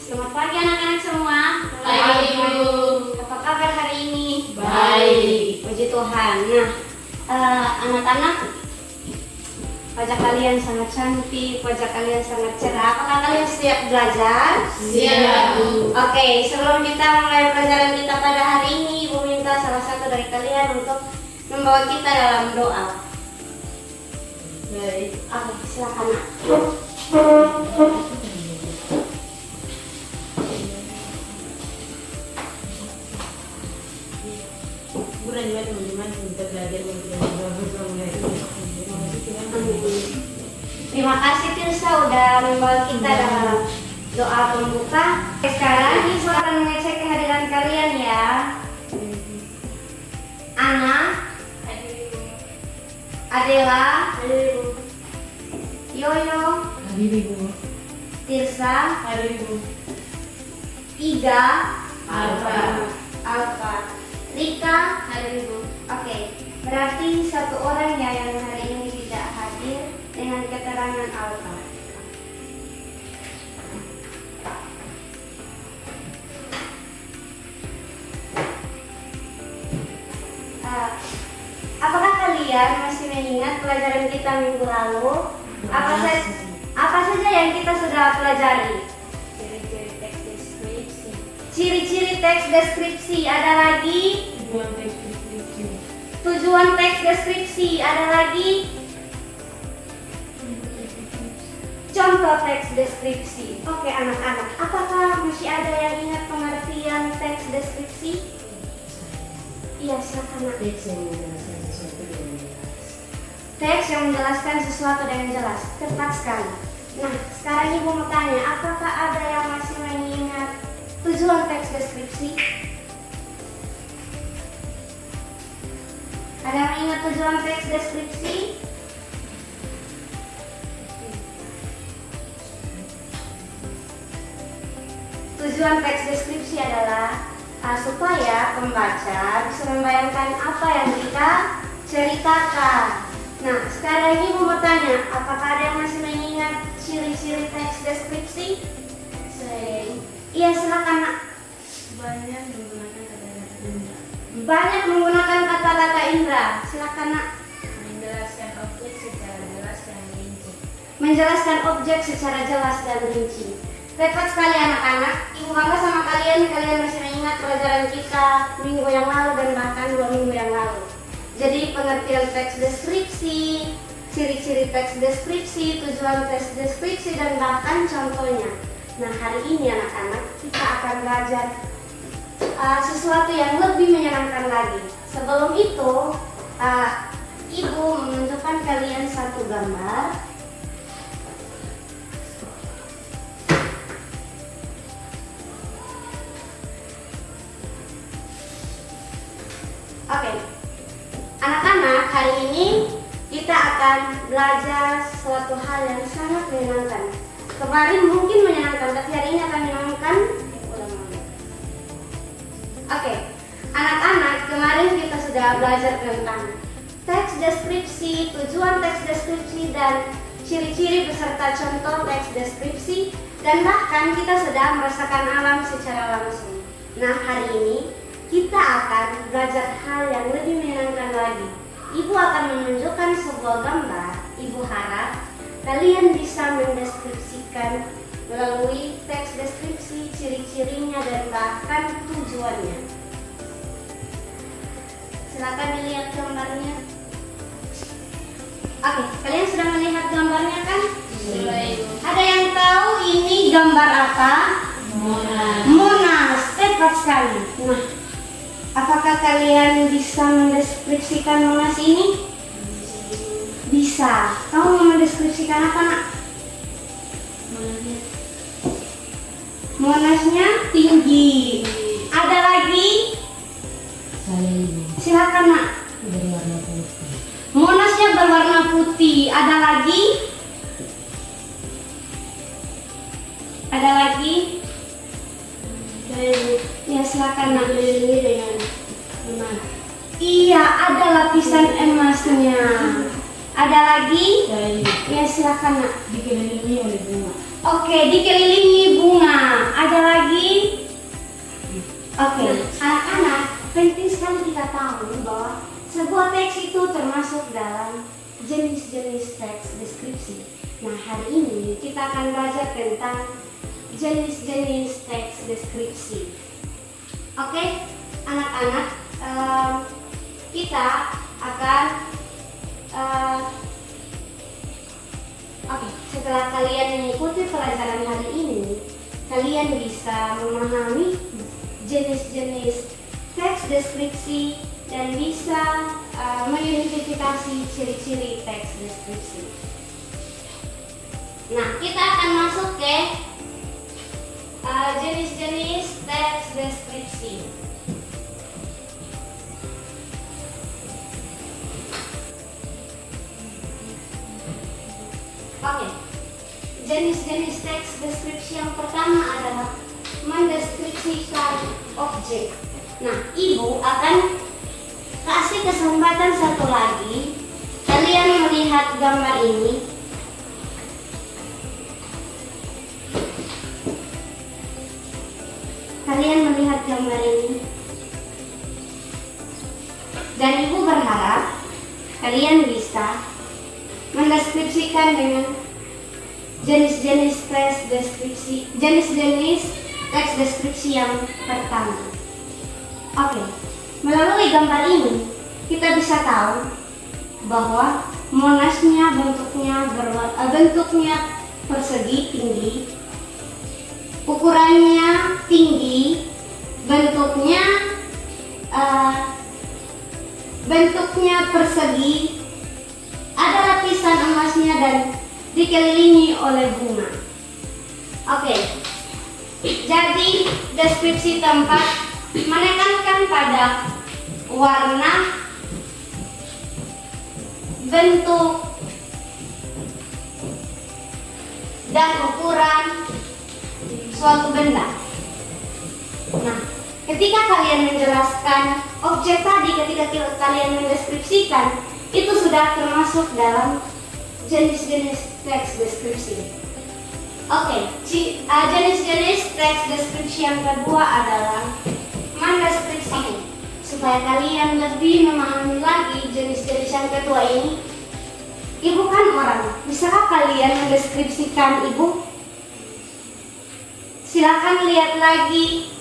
Selamat pagi anak-anak semua. Pagi, Bu. Apa kabar hari ini? Baik. Puji Tuhan. Nah, anak-anak, wajah kalian sangat cantik, wajah kalian sangat cerah. Apakah kalian siap belajar? Siap, Bu. Oke, sebelum kita mulai pelajaran kita pada hari ini, Ibu minta salah satu dari kalian untuk membawa kita dalam doa. Baik. Oke, silakan. Nak. Bukan juga teman-teman kita belajar Terima kasih Tirsa udah membawa kita dalam doa pembuka. Sekarang Ibu akan mengecek kehadiran kalian ya. Ana, Adela, Yoyo, Tirsa, Iga, Alfa, Rika, Oke, berarti satu orang ya yang hari ini tidak hadir dengan keterangan Alfa. Apakah kalian masih mengingat pelajaran kita minggu lalu? Apa saja yang kita sudah pelajari? Ciri-ciri teks deskripsi. Ciri-ciri teks deskripsi, ada lagi? Tujuan teks deskripsi. Tujuan teks deskripsi, ada lagi? Contoh teks deskripsi. Oke anak-anak, apakah masih ada yang ingat pengertian teks deskripsi? Iya, silakan Nak. Teks yang menjelaskan sesuatu dengan jelas. Tepat sekali. Nah, sekarang Ibu mau tanya, apakah ada yang masih mengingat tujuan teks deskripsi? Ada yang ingat tujuan teks deskripsi? Tujuan teks deskripsi adalah supaya pembaca bisa membayangkan apa yang kita ceritakan. Nah, sekarang Ibu mau tanya, apakah ada yang masih mengingat ciri-ciri teks deskripsi? Iya, silakan Nak. Banyak menggunakan kata-kata indra. Banyak menggunakan kata-kata indra. Silakan Nak. Menjelaskan objek secara jelas dan rinci. Menjelaskan objek secara jelas dan rinci. Tepat sekali anak-anak. Ibu bangga sama kalian. Kalian masih mengingat pelajaran kita minggu yang lalu dan bahkan 2 minggu yang lalu. Jadi pengertian teks deskripsi, ciri-ciri teks deskripsi, tujuan teks deskripsi, dan bahkan contohnya. Nah, hari ini anak-anak kita akan belajar sesuatu yang lebih menyenangkan lagi. Sebelum itu, Ibu menunjukkan kalian satu gambar. Oke, anak-anak, hari ini kita akan belajar suatu hal yang sangat menyenangkan. Kemarin mungkin menyenangkan, tapi hari ini akan menyenangkan. Oke, anak-anak, kemarin kita sudah belajar tentang teks deskripsi, tujuan teks deskripsi, dan ciri-ciri beserta contoh teks deskripsi, dan bahkan kita sudah merasakan alam secara langsung. Nah, hari ini kita akan belajar hal yang lebih menyenangkan lagi. Ibu akan menunjukkan sebuah gambar. Ibu harap kalian bisa mendeskripsikan melalui teks deskripsi, ciri-cirinya, dan bahkan tujuannya. Silakan dilihat gambarnya. Oke, kalian sudah melihat gambarnya kan? Ada yang tahu ini gambar apa? Monas. Tepat sekali. Nah, apakah kalian bisa mendeskripsikan Monas ini? Bisa. Kamu mau mendeskripsikan apa, Nak? Monasnya tinggi. Ada lagi? Silakan, Nak. Monasnya berwarna putih. Ada lagi? Ada lagi? Ya, silakan Nak. Iya, ada lapisan emasnya. Ada lagi? Ya, silakan Nak. Dikelilingi oleh bunga. Oke, dikelilingi bunga. Ada termasuk dalam jenis-jenis teks deskripsi. Nah, hari ini kita akan belajar tentang jenis-jenis teks deskripsi. Oke, anak-anak, kita akan setelah kalian mengikuti pelajaran hari ini, kalian bisa memahami jenis-jenis teks deskripsi dan bisa mengidentifikasi ciri-ciri teks deskripsi. Nah, kita akan masuk ke jenis-jenis teks deskripsi. Oke, jenis-jenis teks deskripsi yang pertama adalah mendeskripsikan objek. Nah, ibu akan kasih kesempatan satu lagi. Kalian melihat gambar ini. Kalian melihat gambar ini. Dan ibu berharap kalian bisa mendeskripsikan dengan jenis-jenis teks deskripsi yang pertama. Oke, melalui gambar ini kita bisa tahu bahwa monasnya bentuknya persegi tinggi, ukurannya tinggi, bentuknya persegi, ada lapisan emasnya dan dikelilingi oleh bunga. Oke, jadi deskripsi tempat menekankan pada warna, bentuk, dan ukuran suatu benda. Nah, ketika kalian menjelaskan objek tadi, ketika kalian mendeskripsikan, itu sudah termasuk dalam jenis-jenis teks deskripsi. Oke, jenis-jenis teks deskripsi yang kedua adalah mendeskripsikan. Supaya kalian lebih memahami lagi jenis-jenis yang kedua ini, ibu kan orang. Bisakah kalian mendeskripsikan ibu? Silakan lihat lagi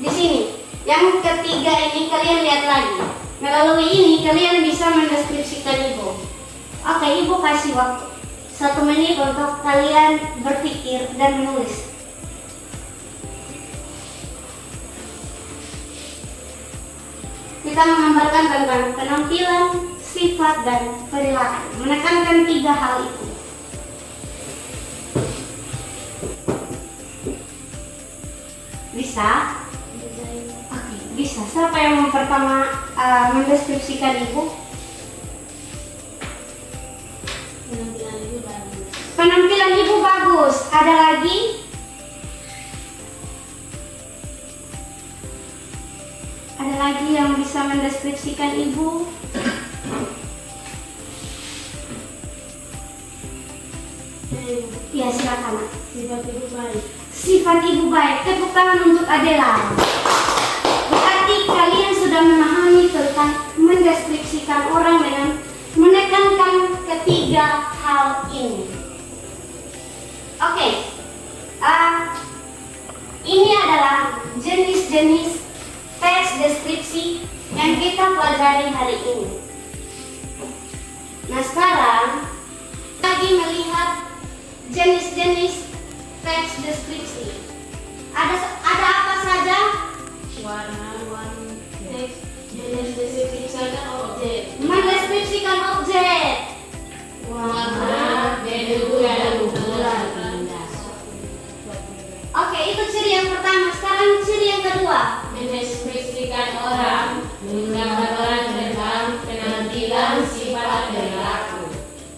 di sini. Yang ketiga ini kalian lihat lagi. Melalui ini kalian bisa mendeskripsikan ibu. Oke, ibu kasih waktu 1 menit untuk kalian berpikir dan menulis. Kita menggambarkan tentang penampilan, sifat, dan perilaku. Menekankan 3 hal itu. Bisa? Oke, bisa. Siapa yang pertama mendeskripsikan ibu? Penampilan ibu bagus. Ada lagi? Ada lagi yang bisa mendeskripsikan ibu? Ya, silakan. Sifat ibu baik. Sifat ibu baik. Tepuk tangan untuk Adela. Berarti kalian sudah memahami tentang mendeskripsikan orang dengan menekankan ketiga hal ini. Oke, ini adalah jenis-jenis teks deskripsi yang kita pelajari hari ini. Nah, sekarang lagi melihat jenis-jenis teks deskripsi. Ada apa saja? Warna, teks, mendeskripsikan objek. Mendeskripsikan objek. Warna, bentuk, dan ukuran. Oke, itu ciri yang pertama. Sekarang ciri yang kedua. Mendeskripsikan orang, menggambar orang tentang penampilan, sifat, dan perilaku.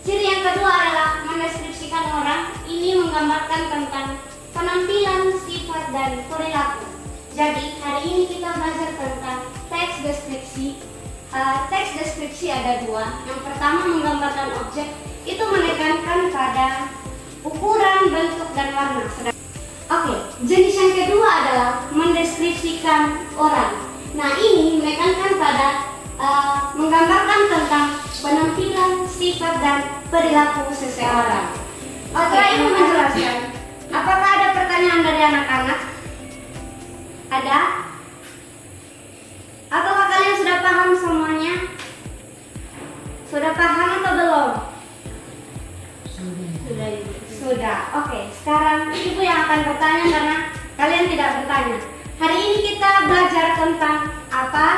Ciri yang kedua adalah mendeskripsikan orang. Ini menggambarkan tentang penampilan, sifat, dan perilaku. Jadi hari ini kita belajar tentang teks deskripsi. Teks deskripsi ada 2. Yang pertama menggambarkan objek, itu menekankan pada ukuran, bentuk, dan warna. Oke, jenis yang kedua adalah mendeskripsikan orang. Nah, ini menekankan pada menggambarkan tentang penampilan, sifat, dan perilaku seseorang. Oke, Ibu menjelaskan. Apakah ada pertanyaan dari anak-anak? Ada? Apakah kalian sudah paham semuanya? Sudah paham atau belum? Sudah. Oke, sekarang Ibu yang akan bertanya karena kalian tidak bertanya. Hari ini kita belajar tentang apa?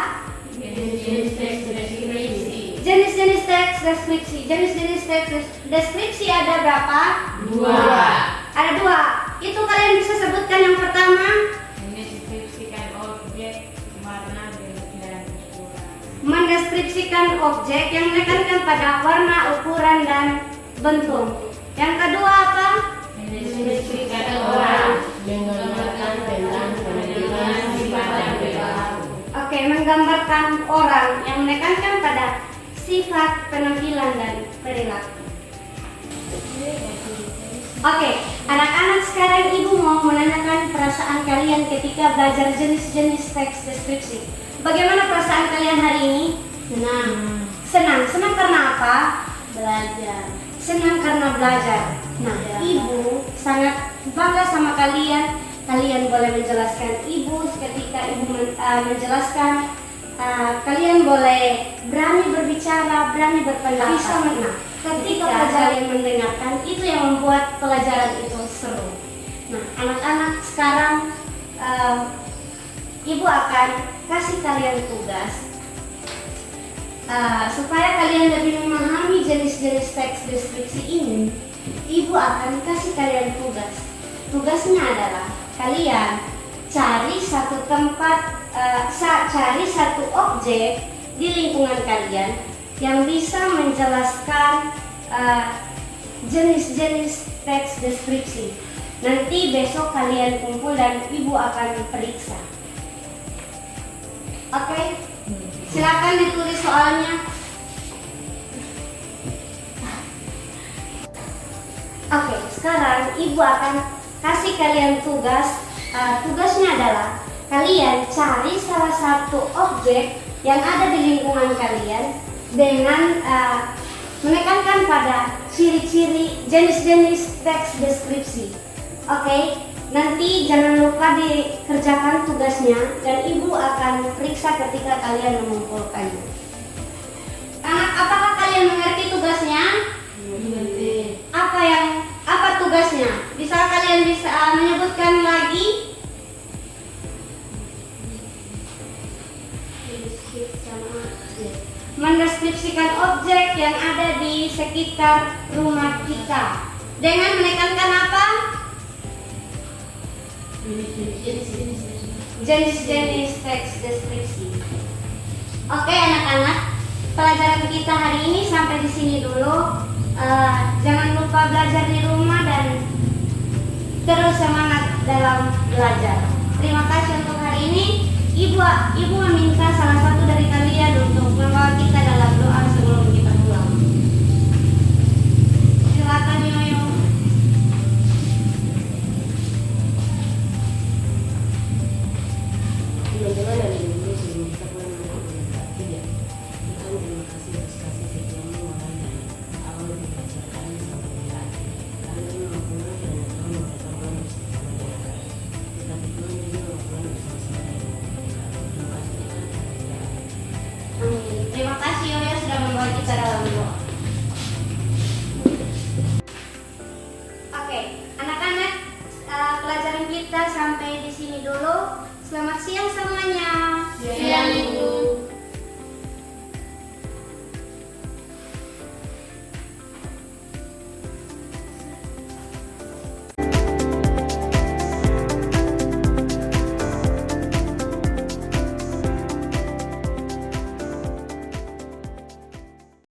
Jenis-jenis teks deskripsi. Jenis-jenis teks deskripsi. Jenis-jenis teks deskripsi ada berapa? 2. Ada 2. Itu kalian bisa sebutkan yang pertama? Mendeskripsikan objek, warna, bentuk, dan ukuran. Mendeskripsikan objek yang menekankan pada warna, ukuran, dan bentuk. Yang kedua apa? Mendeskripsikan orang, menggambarkan tentang penampilan, sifat, dan perilaku. Oke, menggambarkan orang yang menekankan pada sifat, penampilan, dan perilaku. Oke, anak-anak, sekarang Ibu mau menanyakan perasaan kalian ketika belajar jenis-jenis teks deskripsi. Bagaimana perasaan kalian hari ini? Senang. Senang. Senang karena apa? Belajar. Senang karena belajar. Nah, Ibu sangat bangga sama kalian. Kalian boleh menjelaskan Ibu ketika Ibu menjelaskan. Kalian boleh berani berbicara, berani berpendapat. Bisa menang. Ketika kalian mendengarkan, itu yang membuat pelajaran itu seru. Nah, anak-anak, sekarang Ibu akan kasih kalian tugas supaya kalian lebih memahami jenis-jenis teks deskripsi ini. Ibu akan kasih kalian tugas. Tugasnya adalah kalian cari satu tempat, cari satu objek di lingkungan kalian yang bisa menjelaskan jenis-jenis teks deskripsi. Nanti besok kalian kumpul dan Ibu akan periksa. Oke? Silakan ditulis soalnya. Oke, sekarang Ibu akan kasih kalian tugas. Tugasnya adalah kalian cari salah satu objek yang ada di lingkungan kalian dengan menekankan pada ciri-ciri jenis-jenis teks deskripsi. Oke, nanti jangan lupa dikerjakan tugasnya dan Ibu akan periksa ketika kalian mengumpulkannya. Anak, apakah kalian mengerti tugasnya? Apa tugasnya? Bisa kalian menyebutkan lagi? Mendeskripsikan objek yang ada di sekitar rumah kita dengan menekankan apa? Jenis-jenis teks deskripsi. Oke, anak-anak, pelajaran kita hari ini sampai di sini dulu. Jangan lupa belajar di rumah dan terus semangat dalam belajar. Terima kasih untuk hari ini. Ibu meminta salah satu dari kalian untuk membawa kita dalam doa sebelum kita pulang. Silakan, Yoyo. Teman-teman dan ibu sebelum kita pulang Tuhan, terima kasih atas kasih setiamu Tuhan dan awal dibicarakan sampai di akhir. Kami mengampuni dan Tuhan memberkati bersama dengan tetapi Tuhan juga mengampuni bersama dengan terima kasih Tuhan. Amin. Terima kasih Yoyo sudah membawa kita dalam doa. Oke, anak-anak, pelajaran kita sampai di sini dulu. Selamat siang semuanya. Siang, Ibu.